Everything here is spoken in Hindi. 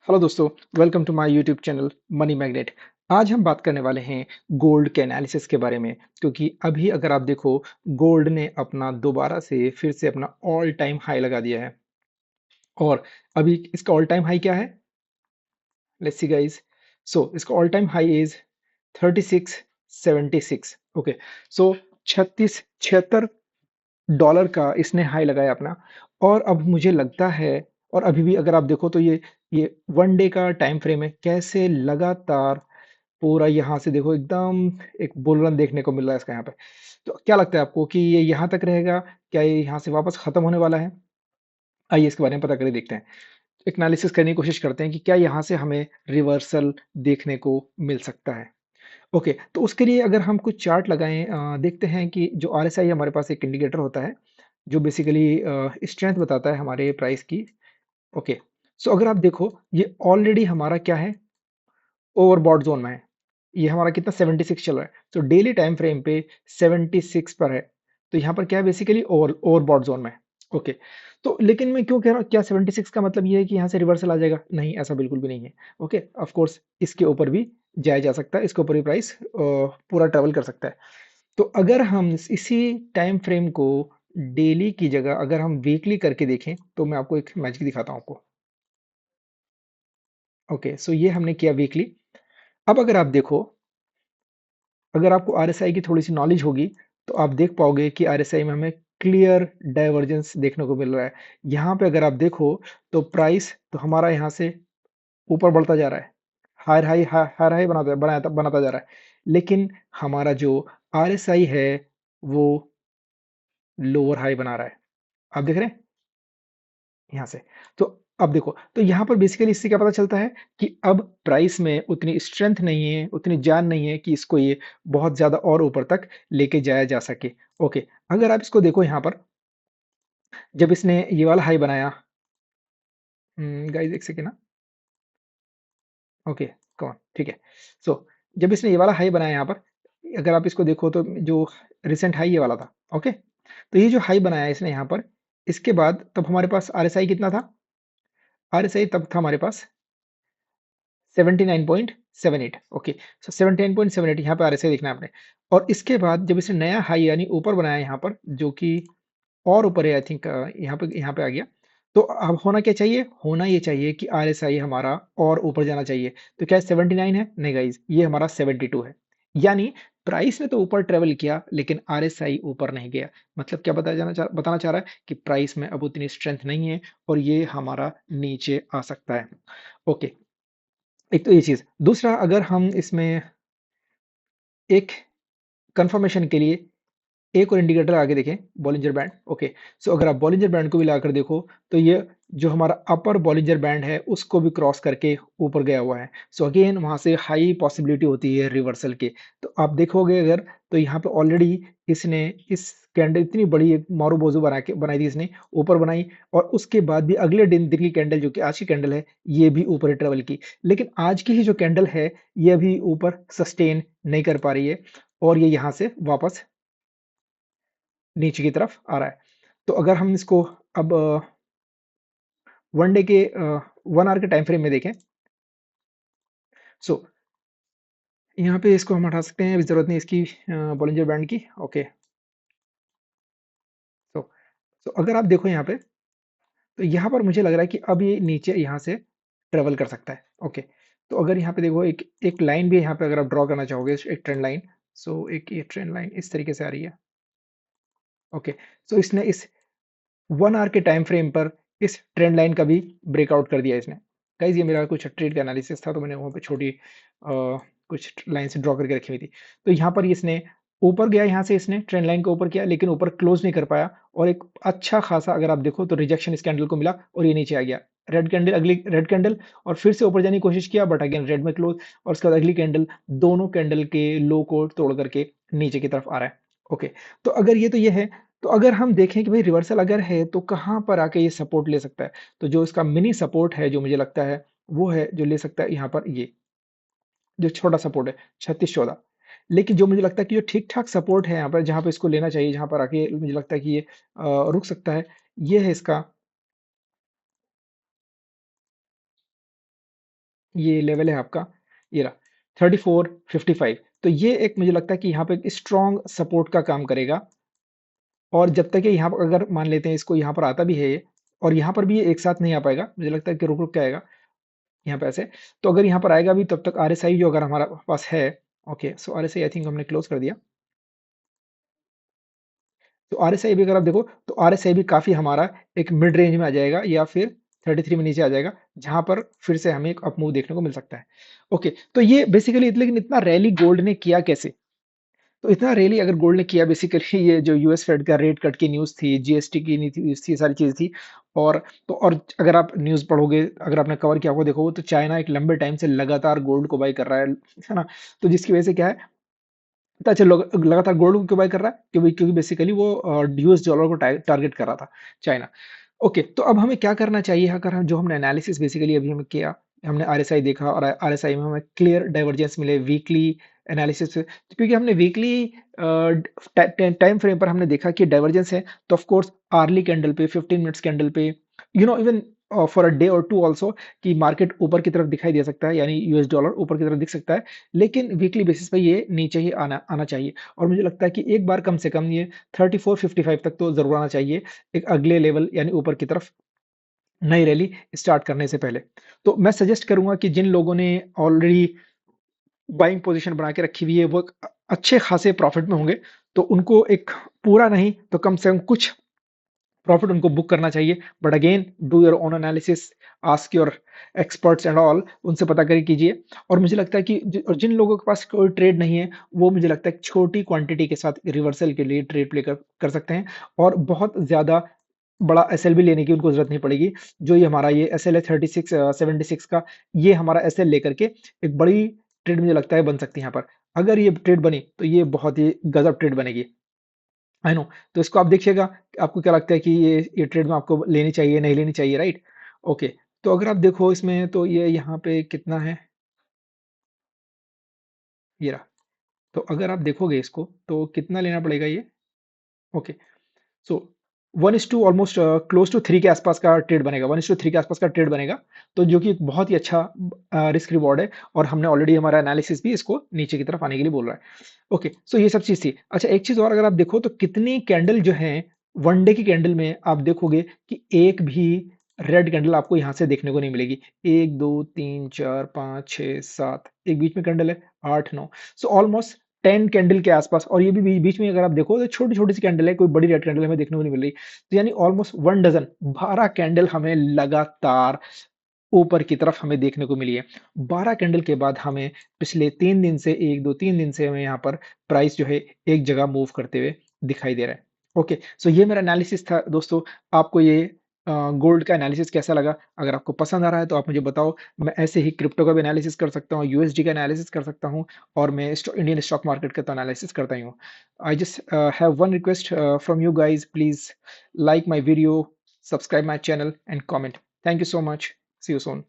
हेलो दोस्तों, welcome to my YouTube channel Money Magnet. आज हम बात करने वाले हैं गोल्ड के एनालिसिस के बारे में, क्योंकि अभी अगर आप देखो, गोल्ड ने अपना दोबारा से फिर से अपना ऑल टाइम हाई लगा दिया है। और अभी इसका ऑल टाइम हाई क्या है? Let's see guys. सो इसका all time high is 3676। Okay, so 3676 dollar का इसने हाई लगाया अपना। और अब मुझे लगता है, और अभी भी अगर आप देखो तो ये वन डे का टाइम फ्रेम है, कैसे लगातार पूरा यहाँ से देखो एकदम एक बुल रन देखने को मिल रहा है इसका यहाँ पे। तो क्या लगता है आपको कि ये यहाँ तक रहेगा? क्या ये यहाँ से वापस खत्म होने वाला है? आइए इसके बारे में पता करके देखते हैं। एक एनालिसिस करने की कोशिश करते हैं कि क्या यहाँ से हमें रिवर्सल देखने को मिल सकता है। ओके, तो उसके लिए अगर हम कुछ चार्ट लगाएं, देखते हैं कि जो आरएसआई हमारे पास एक इंडिकेटर होता है जो बेसिकली स्ट्रेंथ बताता है हमारे प्राइस की। ओके, सो अगर आप देखो, ये ऑलरेडी हमारा क्या है, ओवरबॉट जोन में है। ये हमारा कितना 76 चल रहा है, तो डेली टाइम फ्रेम पे 76 पर है। तो यहाँ पर क्या है, बेसिकली ओवरबॉट जोन में है। ओके, तो लेकिन मैं क्यों कह रहा हूँ, क्या 76 का मतलब ये है कि यहाँ से रिवर्सल आ जाएगा? नहीं, ऐसा बिल्कुल भी नहीं है। ओके, ऑफ कोर्स इसके ऊपर भी जाया जा सकता है, इसके ऊपर भी प्राइस पूरा ट्रेवल कर सकता है। तो अगर हम इसी टाइम फ्रेम को डेली की जगह अगर हम वीकली करके देखें, तो मैं आपको एक मैजिक दिखाता हूँ आपको। ओके, सो ये हमने किया वीकली। अब अगर आप देखो, अगर आपको आरएसआई की थोड़ी सी नॉलेज होगी, तो आप देख पाओगे कि आरएसआई में हमें क्लियर डाइवर्जेंस देखने को मिल रहा है। यहाँ पे अगर आप देखो, तो प्राइस तो हमारा यहाँ से ऊपर बढ़ता जा रहा है, हायर हाई बनाता जा रहा है। लेकिन हमारा जो आरएसआई है, वो लोअर हाई बना रहा है। आप देख रहे हैं यहाँ से। तो अब देखो, तो यहाँ पर बेसिकली इससे क्या पता चलता है कि अब प्राइस में उतनी स्ट्रेंथ नहीं है, उतनी जान नहीं है कि इसको ये बहुत ज्यादा और ऊपर तक लेके जाया जा सके। ओके, अगर आप इसको देखो यहाँ पर, जब इसने ये वाला हाई बनाया, गाइस एक सेकेंड ना। ओके, कौन ठीक है। सो जब इसने ये वाला हाई बनाया यहाँ पर, अगर आप इसको देखो तो जो रिसेंट हाई ये वाला था। ओके, तो ये जो हाई बनाया है इसने यहाँ पर, इसके बाद तब हमारे पास आरएसआई कितना था? आरएसआई तब था हमारे पास 79.78। ओके, सो 79.78 यहाँ पे आरएसआई देखना है आपने। और इसके बाद जब इसने नया हाई यानी ऊपर बनाया यहाँ पर, जो कि और ऊपर है, आई थिंक यहाँ पे आ गया। तो अब होना क्या चाहिए? होना ये चाहिए कि आरएसआई हमारा और ऊपर जाना चाहिए। तो क्या 79 है? नहीं गाइज, ये हमारा 72 है। यानी प्राइस ने तो ऊपर ट्रेवल किया, लेकिन आरएसआई ऊपर नहीं गया। मतलब क्या बताना चाह रहा है कि प्राइस में अब उतनी स्ट्रेंथ नहीं है, और ये हमारा नीचे आ सकता है। ओके, एक तो ये चीज। दूसरा, अगर हम इसमें एक कंफर्मेशन के लिए एक और इंडिकेटर आगे देखें, बॉलिंजर बैंड। ओके, सो अगर आप बॉलिंजर बैंड को भी लाकर देखो, तो ये जो हमारा अपर बॉलिंजर बैंड है उसको भी क्रॉस करके ऊपर गया हुआ है। सो अगेन वहां से हाई पॉसिबिलिटी होती है रिवर्सल के। तो आप देखोगे अगर, तो यहाँ पे ऑलरेडी इसने इस कैंडल इतनी बड़ी एक मारू बोजू बनाई थी इसने, ऊपर बनाई। और उसके बाद भी अगले दिन की कैंडल, जो कि आज की कैंडल है, ये भी ऊपर ट्रेवल की। लेकिन आज की ही जो कैंडल है, ये अभी ऊपर सस्टेन नहीं कर पा रही है, और ये यहाँ से वापस नीचे की तरफ आ रहा है। तो अगर हम इसको अब वन डे के 1 आवर के टाइम फ्रेम में देखें, सो यहाँ पे इसको हम हटा सकते हैं, अभी जरूरत नहीं इसकी बॉलिंजर बैंड की। ओके, सो सो अगर आप देखो यहाँ पे, तो यहाँ पर मुझे लग रहा है कि अब ये नीचे यहाँ से ट्रेवल कर सकता है। ओके, तो अगर यहाँ पे देखो, एक एक लाइन भी यहाँ पे अगर आप ड्रॉ करना चाहोगे, एक ट्रेंड लाइन। सो एक ये ट्रेंड लाइन इस तरीके से आ रही है। ओके, सो इसने इस 1 आवर के टाइम फ्रेम पर इस ट्रेंड लाइन का भी ब्रेकआउट कर दिया इसने। गाइज ये मेरा कुछ ट्रेड का एनालिसिस था, तो मैंने वहाँ पे छोटी कुछ लाइन से ड्रॉ करके रखी हुई थी। तो यहाँ पर इसने ऊपर गया, यहाँ से इसने ट्रेंड लाइन के ऊपर किया, लेकिन ऊपर क्लोज नहीं कर पाया। और एक अच्छा खासा अगर आप देखो तो रिजेक्शन इस कैंडल को मिला, और ये नीचे आ गया। रेड कैंडल, अगली रेड कैंडल, और फिर से ऊपर जाने की कोशिश किया, बट अगेन रेड में क्लोज। और उसके बाद अगली कैंडल, दोनों कैंडल के लो को तोड़ करके नीचे की तरफ आ रहा है। ओके, तो अगर ये तो ये है, तो अगर हम देखें कि भाई रिवर्सल अगर है तो कहाँ पर आके ये सपोर्ट ले सकता है, तो जो इसका मिनी सपोर्ट है जो मुझे लगता है, वो है जो ले सकता है यहाँ पर, ये जो छोटा सपोर्ट है 3614। लेकिन जो मुझे लगता है कि जो ठीक ठाक सपोर्ट है यहाँ पर, जहाँ पे इसको लेना चाहिए, जहाँ पर आके मुझे लगता है कि ये रुक सकता है, ये है इसका ये लेवल है आपका, ये रहा 3455। तो ये एक मुझे लगता है कि यहाँ पे एक स्ट्रॉन्ग सपोर्ट का काम करेगा। और जब तक ये यहाँ पर अगर मान लेते हैं इसको यहाँ पर आता भी है ये, और यहाँ पर भी ये एक साथ नहीं आ पाएगा, मुझे लगता है कि रुक रुक के आएगा यहाँ पे ऐसे। तो अगर यहाँ पर आएगा भी तब तक आरएसआई जो अगर हमारा पास है, okay so RSI I think हमने क्लोज कर दिया। तो आरएसआई भी अगर आप देखो तो आरएसआई भी काफी हमारा एक मिड रेंज में आ जाएगा, या फिर 33 में नीचे आ जाएगा, जहां पर फिर से हमें एक अप मूव देखने को मिल सकता है। ओके, तो ये बेसिकली, लेकिन इतना रैली गोल्ड ने किया कैसे? तो इतना रैली अगर गोल्ड ने किया बेसिकली, ये जो यूएस फेड का रेट कट की न्यूज़ थी, जीएसटी की न्यूज़ थी, ये सारी चीज़ें थी। और तो और अगर आप न्यूज़ पढ़ोगे, अगर आपने कवर किया होगा देखोगे, तो चाइना एक लंबे टाइम से लगातार गोल्ड को बाय कर रहा है ना? तो जिसकी वजह से क्या है, पता चलो लगातार गोल्ड को क्यों बाय कर रहा है? क्योंकि बेसिकली वो यूएस डॉलर को टारगेट कर रहा था चाइना। ओके, तो अब हमें क्या करना चाहिए? अगर हम जो हमने एनालिसिस बेसिकली अभी हमें किया, हमने आरएसआई देखा और आरएसआई में हमें क्लियर डाइवर्जेंस मिले वीकली एनालिसिस से, क्योंकि हमने वीकली टाइम फ्रेम पर हमने देखा कि डाइवर्जेंस है, तो ऑफ कोर्स आर्ली कैंडल पे, 15 मिनट्स कैंडल पे, इवन फॉर अ डे और टू ऑल्सो, कि मार्केट ऊपर की तरफ दिखाई दे सकता है, यानी यूएस डॉलर ऊपर की तरफ दिख सकता है। लेकिन वीकली बेसिस पे ये नीचे ही आना आना चाहिए। और मुझे लगता है कि एक बार कम से कम ये 3455 तक तो जरूर आना चाहिए, एक अगले लेवल यानी ऊपर की तरफ नई रैली स्टार्ट करने से पहले। तो मैं सजेस्ट करूंगा कि जिन लोगों ने ऑलरेडी बाइंग पोजीशन बना के रखी हुई है, वो अच्छे खासे प्रॉफिट में होंगे। तो उनको एक पूरा नहीं तो कम से कम कुछ प्रॉफिट उनको बुक करना चाहिए। But again, do your own analysis, ask your experts and all, उनसे पता करके कीजिए। और मुझे लगता है कि और जिन लोगों के पास कोई ट्रेड नहीं है, वो मुझे लगता है छोटी क्वांटिटी के साथ रिवर्सल के लिए ट्रेड प्ले कर सकते हैं, और बहुत ज्यादा बड़ा एसएल भी लेने की उनको जरूरत नहीं पड़ेगी। जो ये हमारा ये एसएल है 3676 का, ये हमारा एसएल लेकर के एक बड़ी ट्रेड मुझे लगता है बन सकती है यहाँ पर। अगर ये ट्रेड बनी तो ये बहुत ही गजब ट्रेड बनेगी, आई नो। तो इसको आप देखिएगा, आपको क्या लगता है कि ये ट्रेड में आपको लेनी चाहिए नहीं लेनी चाहिए, राइट? ओके, तो अगर आप देखो इसमें, तो ये यहाँ पे कितना है, ये रहा। तो अगर आप देखोगे इसको, तो कितना लेना पड़ेगा ये? Okay, so 1:2 almost close to 3 के आसपास का ट्रेड बनेगा, 1:3 के आसपास का ट्रेड बनेगा। तो जो कि एक बहुत ही अच्छा रिस्क रिवॉर्ड है, और हमने ऑलरेडी हमारा एनालिसिस भी इसको नीचे की तरफ आने के लिए बोल रहा है। ओके, सो ये सब चीज थी। अच्छा, एक चीज और, अगर आप देखो तो कितनी कैंडल जो है वन डे की कैंडल में, आप देखोगे कि एक भी रेड कैंडल आपको यहाँ से देखने को नहीं मिलेगी। एक दो तीन चार पाँच छः सात, एक बीच में कैंडल है, आठ नौ, सो ऑलमोस्ट 10 कैंडल के आसपास। और ये भी बीच में अगर आप देखो तो छोटी छोटी सी कैंडल है, कोई बड़ी रेड कैंडल हमें देखने को नहीं मिल रही। तो यानी ऑलमोस्ट 1 डजन, 12 कैंडल हमें लगातार ऊपर की तरफ हमें देखने को मिली है। 12 कैंडल के बाद हमें पिछले 3 दिन से, एक दो 3 दिन से हमें यहाँ पर प्राइस जो है एक जगह मूव करते हुए दिखाई दे रहा है। ओके, सो ये मेरा एनालिसिस था दोस्तों। आपको ये गोल्ड का एनालिसिस कैसा लगा? अगर आपको पसंद आ रहा है तो आप मुझे बताओ। मैं ऐसे ही क्रिप्टो का भी एनालिसिस कर सकता हूँ, यूएसडी का एनालिसिस कर सकता हूँ, और मैं इंडियन स्टॉक मार्केट का तो एनालिसिस करता ही हूँ। I just have one request from you guys, please like my video, subscribe my channel and comment. Thank you so much. See you soon.